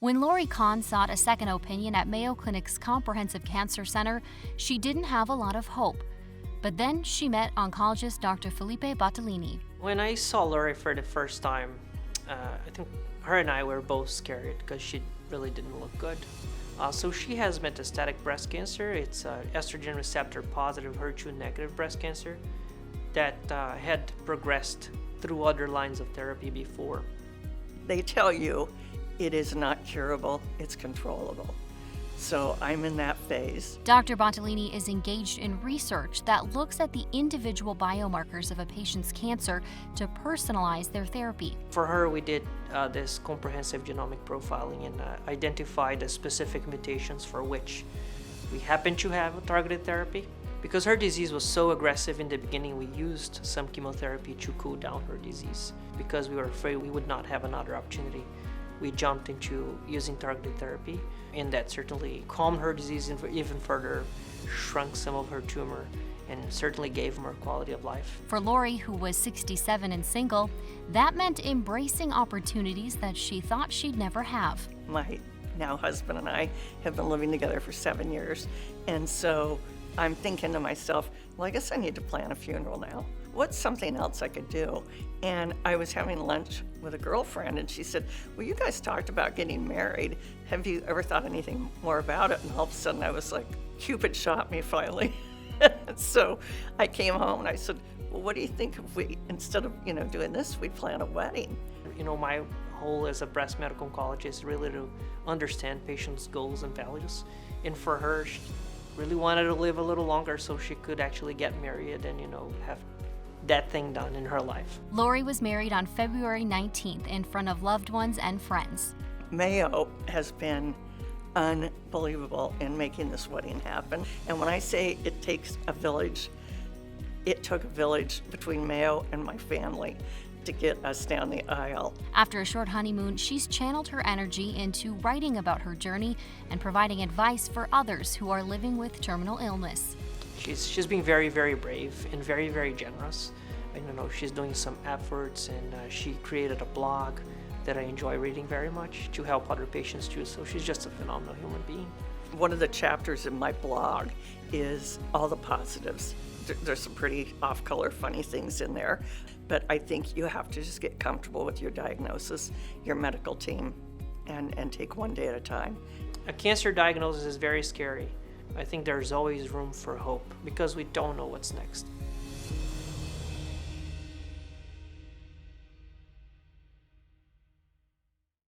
When Lori Kahn sought a second opinion at Mayo Clinic's Comprehensive Cancer Center, she didn't have a lot of hope. But then she met oncologist Dr. Felipe Bartolini. When I saw Lori for the first time, I think her and I were both scared because she really didn't look good. So she has metastatic breast cancer. It's estrogen receptor positive, HER2 negative breast cancer that had progressed through other lines of therapy before. They tell you it is not curable, it's controllable. So I'm in that phase. Dr. Bartolini is engaged in research that looks at the individual biomarkers of a patient's cancer to personalize their therapy. For her, we did this comprehensive genomic profiling and identified the specific mutations for which we happen to have a targeted therapy. Because her disease was so aggressive in the beginning, we used some chemotherapy to cool down her disease because we were afraid we would not have another opportunity. We jumped into using targeted therapy, and that certainly calmed her disease even further, shrunk some of her tumor, and certainly gave more quality of life. For Lori, who was 67 and single, that meant embracing opportunities that she thought she'd never have. My now husband and I have been living together for 7 years, and so I'm thinking to myself, well, I guess I need to plan a funeral now. What's something else I could do? And I was having lunch with a girlfriend, and she said, well, you guys talked about getting married. Have you ever thought anything more about it? And all of a sudden I was like, Cupid shot me finally. So I came home and I said, well, what do you think if we, instead of, doing this, we plan a wedding? My whole as a breast medical oncologist is really to understand patients' goals and values. And for her, she really wanted to live a little longer so she could actually get married and, have that thing done in her life. Lori was married on February 19th in front of loved ones and friends. Mayo has been unbelievable in making this wedding happen. And when I say it takes a village, it took a village between Mayo and my family to get us down the aisle. After a short honeymoon, she's channeled her energy into writing about her journey and providing advice for others who are living with terminal illness. She's being very, very brave and very, very generous. And, she's doing some efforts, and she created a blog that I enjoy reading very much to help other patients too. So she's just a phenomenal human being. One of the chapters in my blog is all the positives. There's some pretty off-color, funny things in there, but I think you have to just get comfortable with your diagnosis, your medical team, and take one day at a time. A cancer diagnosis is very scary. I think there's always room for hope because we don't know what's next.